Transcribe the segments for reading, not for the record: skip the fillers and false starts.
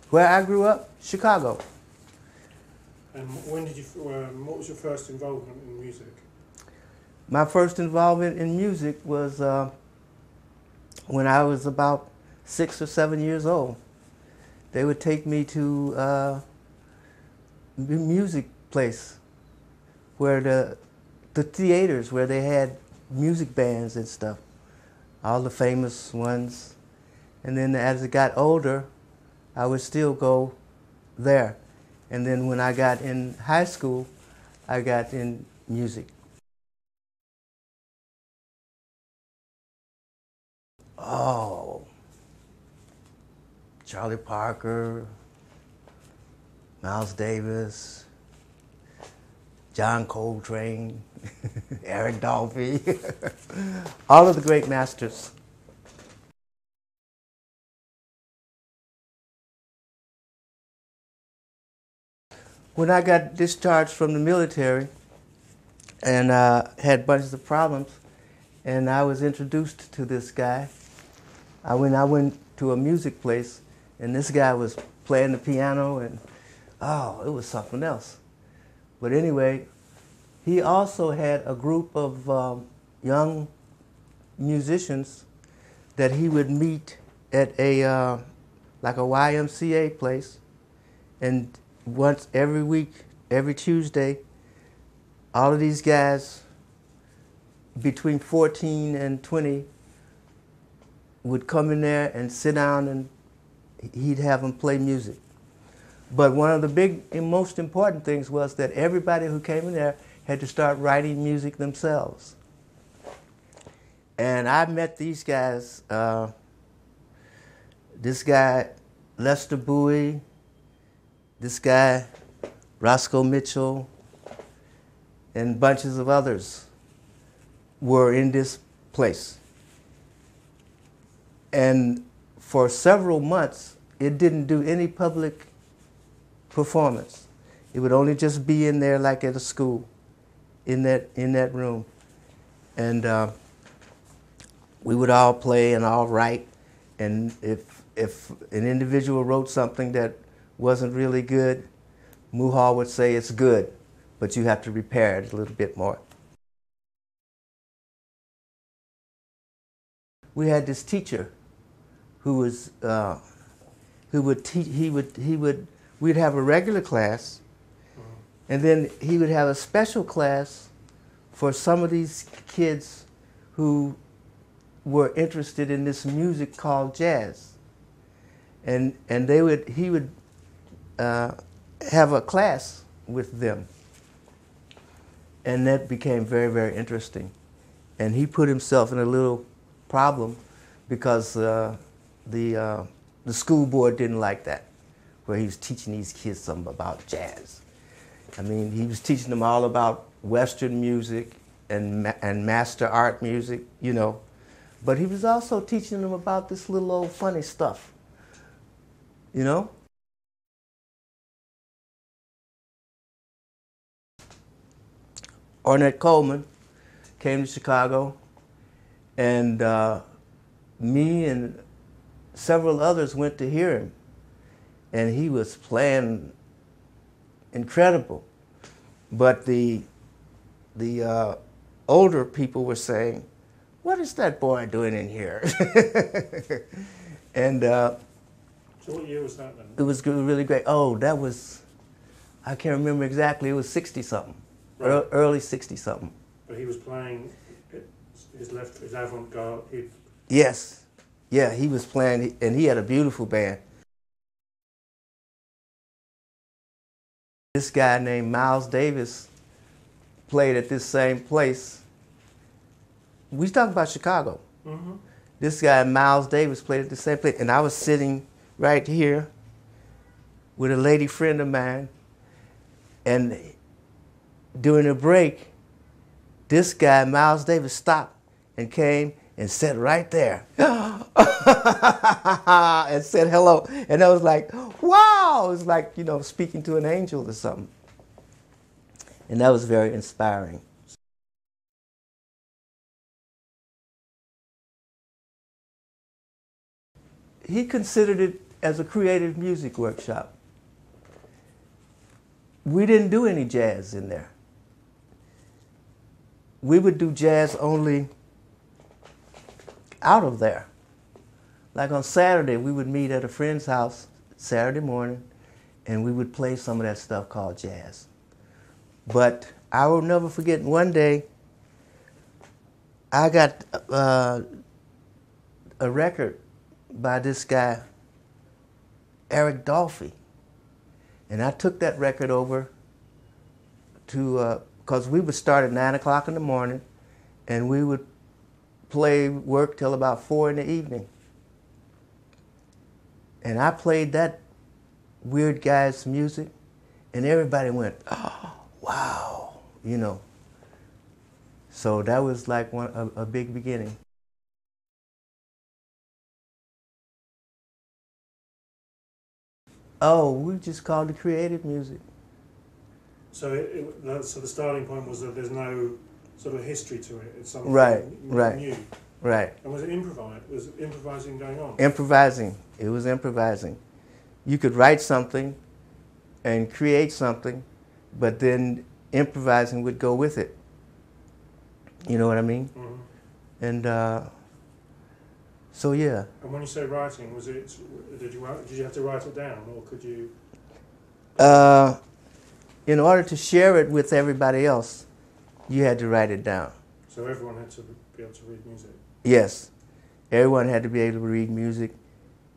Where I grew up, Chicago. And when did you? What was your first involvement in music? My first involvement in music was when I was about 6 or 7 years old. They would take me to a music place where the theaters where they had music bands and stuff, all the famous ones. And then as I got older, I would still go there. And then when I got in high school, I got in music. Oh, Charlie Parker, Miles Davis, John Coltrane, Eric Dolphy, all of the great masters. When I got discharged from the military and had bunches of problems, and I was introduced to this guy, I went to a music place, and this guy was playing the piano, and oh, it was something else. But anyway, he also had a group of young musicians that he would meet at a like a YMCA place, and once every week, every Tuesday, all of these guys between 14 and 20 would come in there and sit down, and he'd have them play music. But one of the big and most important things was that everybody who came in there had to start writing music themselves. And I met these guys, this guy Lester Bowie, this guy Roscoe Mitchell, and bunches of others were in this place. And for several months, it didn't do any public performance. It would only just be in there like at a school, in that room. And we would all play and all write. And if an individual wrote something that wasn't really good, Muhal would say it's good, but you have to repair it a little bit more. We had this teacher who was we'd have a regular class, and then he would have a special class for some of these kids who were interested in this music called jazz, and he would have a class with them, and that became very, very interesting. And he put himself in a little problem because the school board didn't like that, where he was teaching these kids something about jazz. I mean, he was teaching them all about Western music and master art music, you know, but he was also teaching them about this little old funny stuff, you know? Ornette Coleman came to Chicago, and me and several others went to hear him, and he was playing incredible. But the older people were saying, "What is that boy doing in here?" And so what year was that then? it was really great. Oh, that was, I can't remember exactly. It was 60-something, right. Early 60-something. But he was playing his avant-garde. Yes, yeah, he was playing, and he had a beautiful band. This guy named Miles Davis played at this same place. We talking about Chicago. Mm-hmm. This guy, Miles Davis, played at the same place. And I was sitting right here with a lady friend of mine. And during a break, this guy, Miles Davis, stopped and came and sat right there and said hello. And I was like, wow, it was like, you know, speaking to an angel or something. And that was very inspiring. He considered it as a creative music workshop. We didn't do any jazz in there. We would do jazz only out of there. Like on Saturday, we would meet at a friend's house Saturday morning, and we would play some of that stuff called jazz. But I will never forget, one day, I got a record by this guy, Eric Dolphy. And I took that record over to, because we would start at 9 o'clock in the morning, and we would work till about 4 in the evening. And I played that weird guy's music, and everybody went, oh, wow, you know. So that was like a big beginning. Oh, we just called it creative music. So, so the starting point was that there's no sort of history to it. It's something new. Right. And was it improvised? Was improvising going on? Improvising. It was improvising. You could write something and create something, but then improvising would go with it. You know what I mean? Mm-hmm. And so yeah. And when you say writing, was it? Did you have to write it down, or could you? In order to share it with everybody else, you had to write it down. So everyone had to be able to read music? Yes. Everyone had to be able to read music.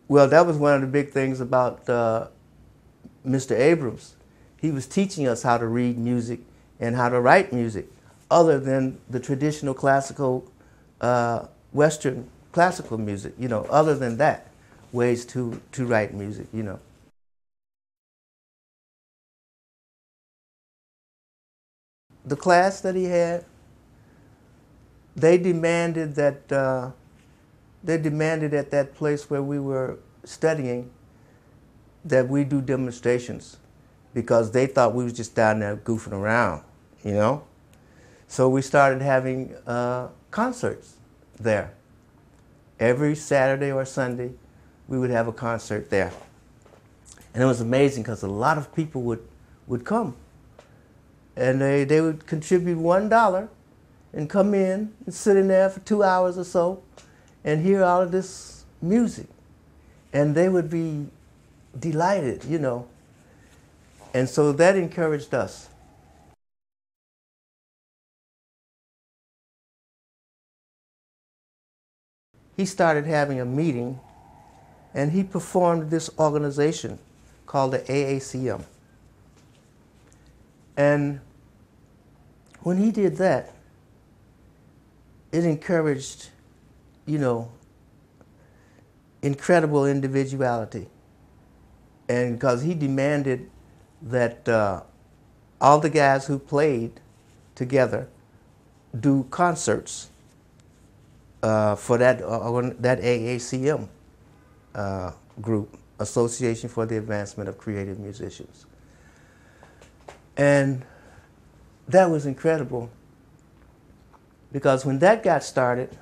Well, that was one of the big things about Mr. Abrams. He was teaching us how to read music and how to write music, other than the traditional classical, Western classical music, you know, other than that, ways to write music, you know. The class that he had, they demanded that at that place where we were studying that we do demonstrations, because they thought we was just down there goofing around, you know. So we started having concerts there. Every Saturday or Sunday, we would have a concert there. And it was amazing because a lot of people would come. And they would contribute $1 and come in and sit in there for 2 hours or so and hear all of this music. And they would be delighted, you know. And so that encouraged us. He started having a meeting, and he performed this organization called the AACM. And when he did that, it encouraged, you know, incredible individuality. And because he demanded that all the guys who played together do concerts for that AACM group, Association for the Advancement of Creative Musicians. And that was incredible, because when that got started,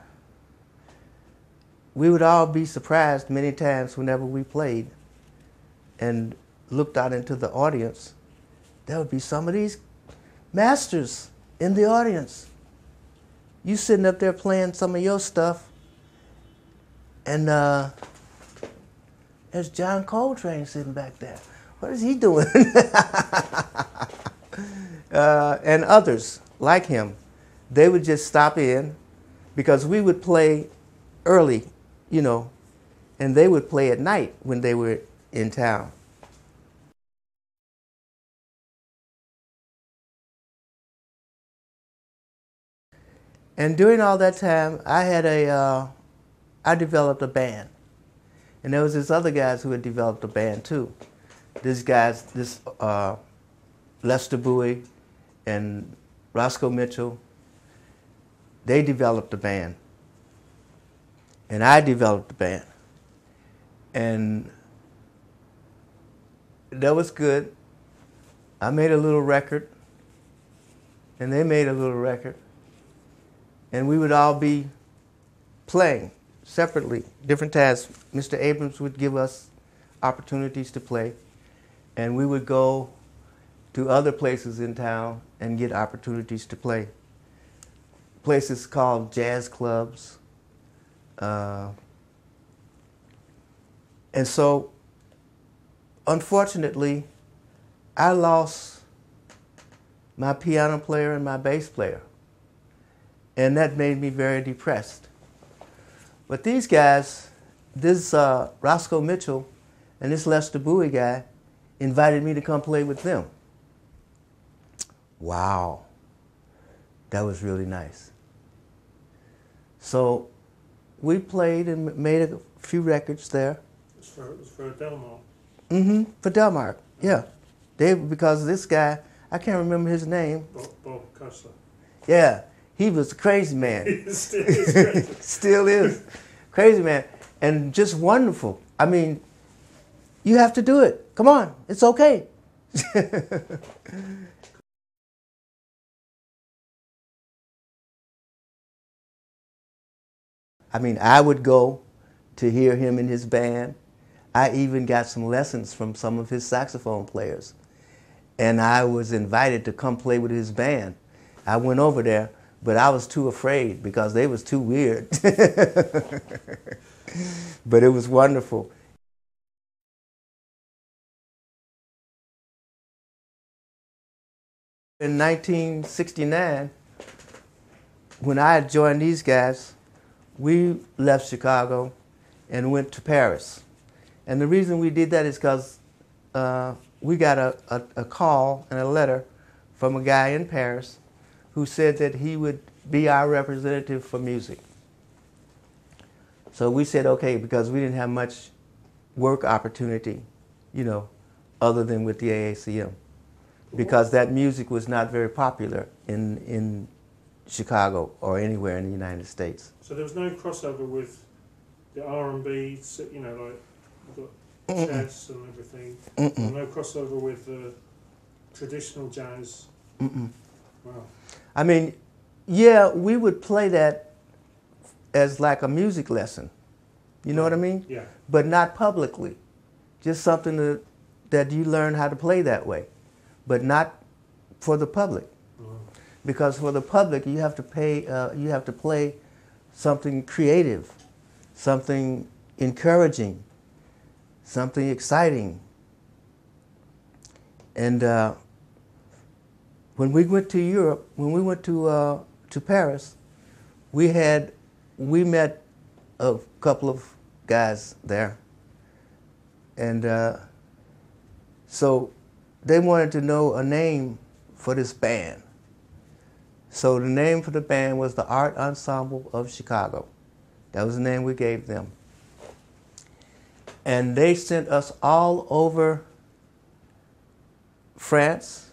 we would all be surprised many times whenever we played and looked out into the audience. There would be some of these masters in the audience. You sitting up there playing some of your stuff, and there's John Coltrane sitting back there. What is he doing? And others like him, they would just stop in, because we would play early, you know, and they would play at night when they were in town. And during all that time, I developed a band. And there was this other guys who had developed a band too. Lester Bowie and Roscoe Mitchell, they developed a band. And I developed a band. And that was good. I made a little record, and they made a little record. And we would all be playing separately, different times. Mr. Abrams would give us opportunities to play, and we would go to other places in town and get opportunities to play. Places called jazz clubs. And so, unfortunately, I lost my piano player and my bass player. And that made me very depressed. But these guys, this Roscoe Mitchell and this Lester Bowie guy, invited me to come play with them. Wow, that was really nice. So we played and made a few records there. It was for Delmar. Mm-hmm, for Delmar, yeah. Because this guy, I can't remember his name. Bob Cussler. Yeah, he was a crazy man. He still is crazy. Still is. Crazy man. And just wonderful. I mean, you have to do it. Come on, it's okay. I mean, I would go to hear him in his band. I even got some lessons from some of his saxophone players. And I was invited to come play with his band. I went over there, but I was too afraid because they was too weird. But it was wonderful. In 1969, when I had joined these guys, we left Chicago and went to Paris. And the reason we did that is because we got a call and a letter from a guy in Paris who said that he would be our representative for music. So we said okay, because we didn't have much work opportunity, you know, other than with the AACM, because that music was not very popular in Chicago or anywhere in the United States. So there was no crossover with the R&B, you know, like you've got jazz and everything. No crossover with traditional jazz. Wow. I mean, yeah, we would play that as like a music lesson. You know what I mean? Yeah. But not publicly. Just something that you learn how to play that way, but not for the public. Because for the public, you have to play something creative, something encouraging, something exciting. And when we went to Europe, when we went to Paris, we met a couple of guys there, and so they wanted to know a name for this band. So the name for the band was the Art Ensemble of Chicago. That was the name we gave them. And they sent us all over France,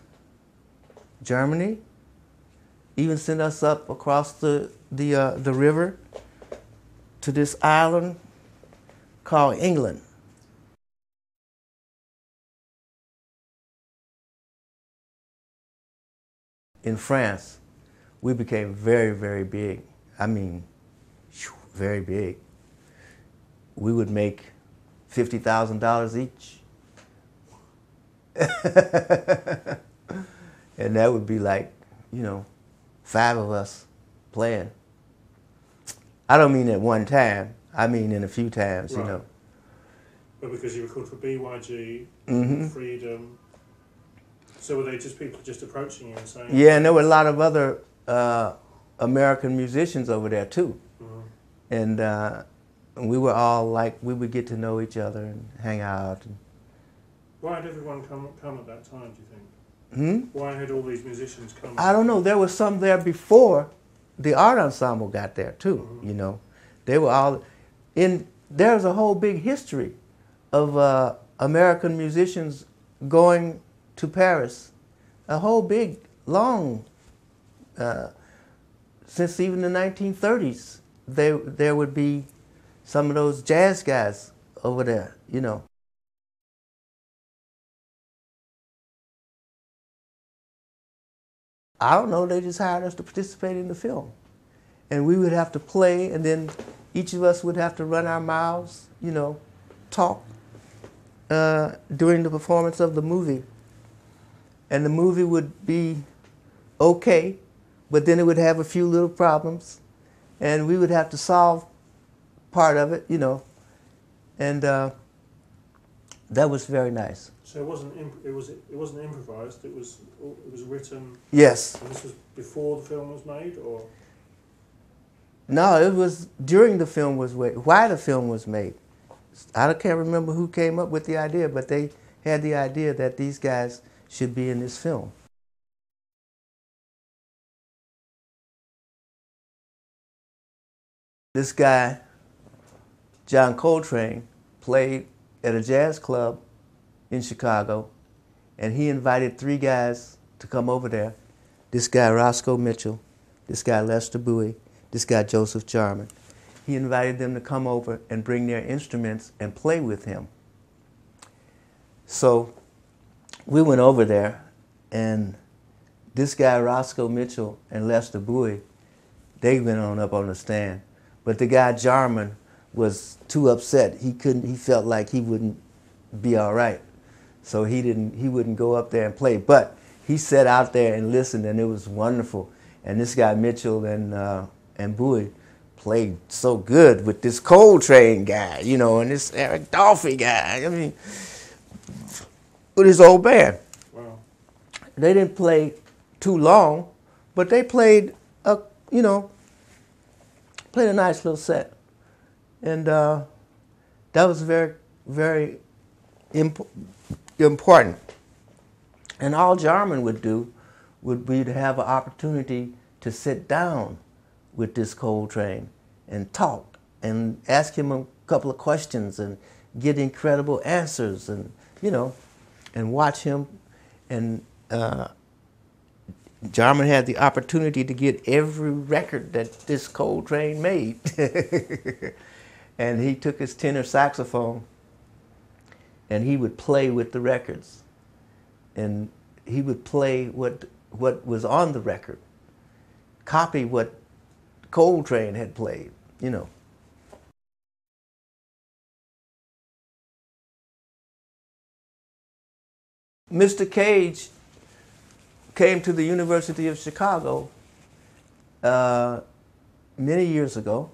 Germany, even sent us up across the river to this island called England. In France, we became very, very big. I mean, very big. We would make $50,000 each. And that would be like, you know, 5 of us playing. I don't mean at one time. I mean in a few times, right. You know. But because you recorded for BYG, Freedom, so were they just people just approaching you and saying... Yeah, and there were a lot of other American musicians over there too. And we were all like, we would get to know each other and hang out. Why had everyone come at that time, do you think? Why had all these musicians come? I don't know. There was some there before the Art Ensemble got there too, you know. They were all in... There's a whole big history of American musicians going to Paris. A whole big, long... since even the 1930s, there would be some of those jazz guys over there, you know. I don't know, they just hired us to participate in the film. And we would have to play, and then each of us would have to run our mouths, you know, talk. during the performance of the movie. And the movie would be okay, but then it would have a few little problems, and we would have to solve part of it, you know. And that was very nice. So it wasn't improvised. It was written. Yes. And this was before the film was made, or? No, it was during the film was made. Why the film was made, I can't remember who came up with the idea, but they had the idea that these guys should be in this film. This guy, John Coltrane, played at a jazz club in Chicago, and he invited 3 guys to come over there. This guy, Roscoe Mitchell, this guy, Lester Bowie, this guy, Joseph Jarman. He invited them to come over and bring their instruments and play with him. So we went over there, and this guy, Roscoe Mitchell, and Lester Bowie, they went on up on the stand. But the guy, Jarman, was too upset. He felt like he wouldn't be all right. So he wouldn't go up there and play. But he sat out there and listened, and it was wonderful. And this guy, Mitchell and Bowie, played so good with this Coltrane guy, you know, and this Eric Dolphy guy. I mean, with his old band. Wow. They didn't play too long, but they played played a nice little set. And that was very, very important. And all Jarman would do would be to have an opportunity to sit down with this Coltrane and talk and ask him a couple of questions and get incredible answers and, you know, and watch him. And Jarman had the opportunity to get every record that this Coltrane made. And he took his tenor saxophone and he would play with the records. And he would play what was on the record, copy what Coltrane had played, you know. Mr. Cage came to the University of Chicago many years ago,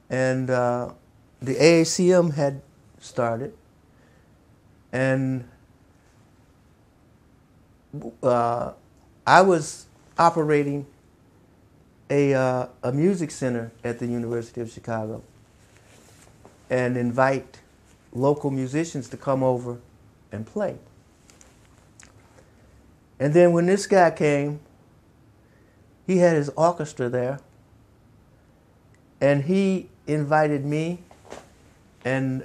and the AACM had started, and I was operating a music center at the University of Chicago and invite local musicians to come over and play. And then when this guy came, he had his orchestra there, and he invited me and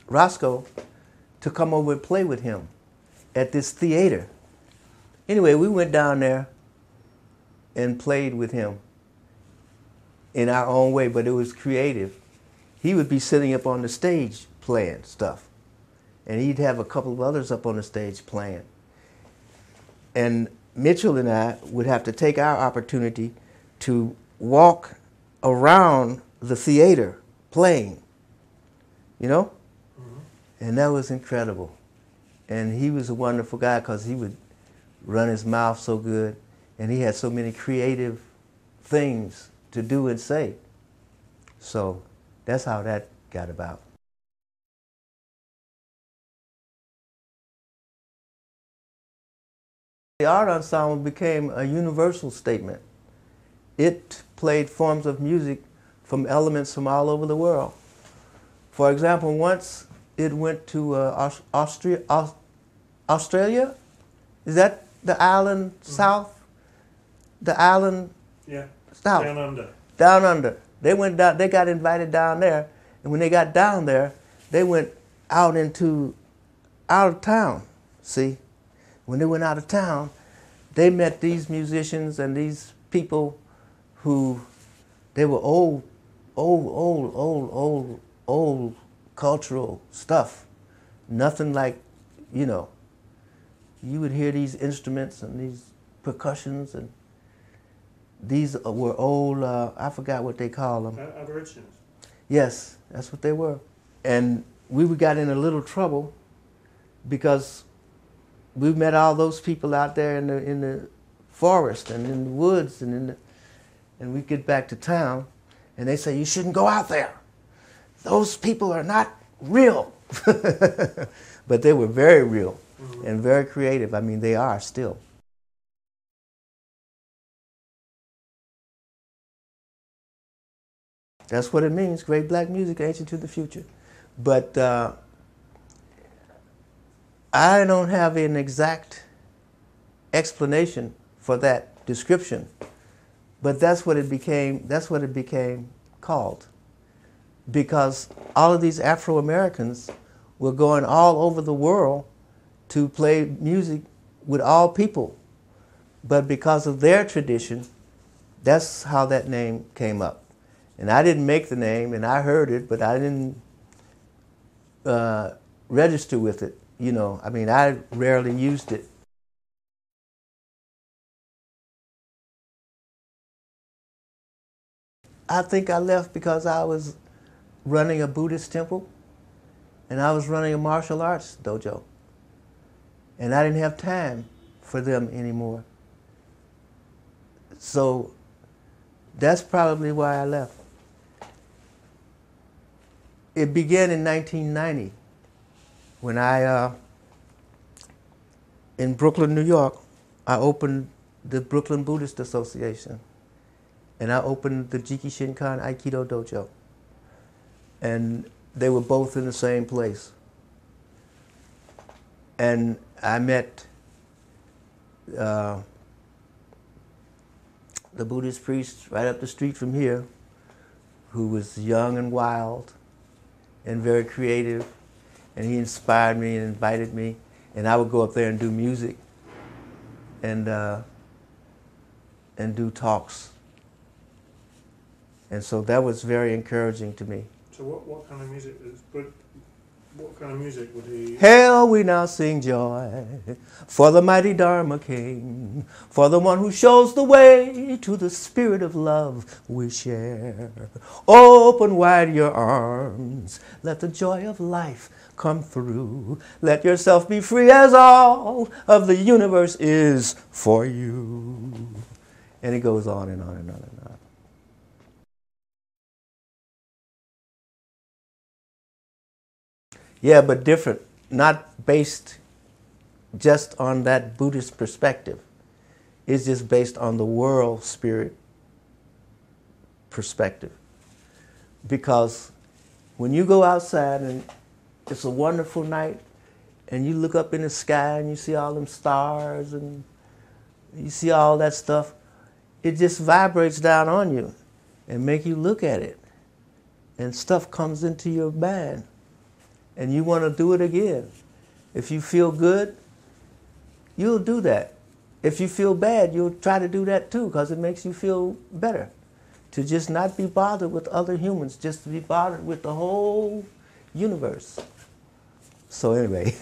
Roscoe to come over and play with him at this theater. Anyway, we went down there and played with him in our own way, but it was creative. He would be sitting up on the stage playing stuff, and he'd have a couple of others up on the stage playing. And Mitchell and I would have to take our opportunity to walk around the theater playing, you know? Mm-hmm. And that was incredible. And he was a wonderful guy because he would run his mouth so good, and he had so many creative things to do and say. So that's how that got about. The art ensemble became a universal statement. It played forms of music from elements from all over the world. For example, once it went to Australia. Is that the island south? The island south? Down under. Down under. They went down. They got invited down there, and when they got down there, they went out of town. See, when they went out of town, they met these musicians and these people who they were old cultural stuff. Nothing like, you know, you would hear these instruments and these percussions, and these were old, I forgot what they call them. Aborigines. Yes, that's what they were. And we got in a little trouble because we met all those people out there in the forest and in the woods and we get back to town and they say, you shouldn't go out there. Those people are not real. But they were very real and very creative. I mean, they are still. That's what it means, great black music, ancient to the future. But I don't have an exact explanation for that description, but that's what it became called. Because all of these Afro-Americans were going all over the world to play music with all people. But because of their tradition, that's how that name came up. And I didn't make the name, and I heard it, but I didn't register with it. You know, I mean, I rarely used it. I think I left because I was running a Buddhist temple, and I was running a martial arts dojo. And I didn't have time for them anymore. So that's probably why I left. It began in 1990 when in Brooklyn, New York, I opened the Brooklyn Buddhist Association. And I opened the Jiki Shinkan Aikido Dojo. And they were both in the same place. And I met the Buddhist priest right up the street from here, who was young and wild and very creative. And he inspired me and invited me. And I would go up there and do music and do talks. And so that was very encouraging to me. So what kind of music is? But what kind of music would he? Hail, we now sing joy, for the mighty Dharma came, for the one who shows the way to the spirit of love we share. Open wide your arms, let the joy of life come through. Let yourself be free as all of the universe is for you. And it goes on and on and on and on. Yeah, but different, not based just on that Buddhist perspective. It's just based on the world spirit perspective. Because when you go outside and it's a wonderful night and you look up in the sky and you see all them stars and you see all that stuff, it just vibrates down on you and make you look at it. And stuff comes into your mind. And you want to do it again. If you feel good, you'll do that. If you feel bad, you'll try to do that too, because it makes you feel better. To just not be bothered with other humans, just to be bothered with the whole universe. So anyway.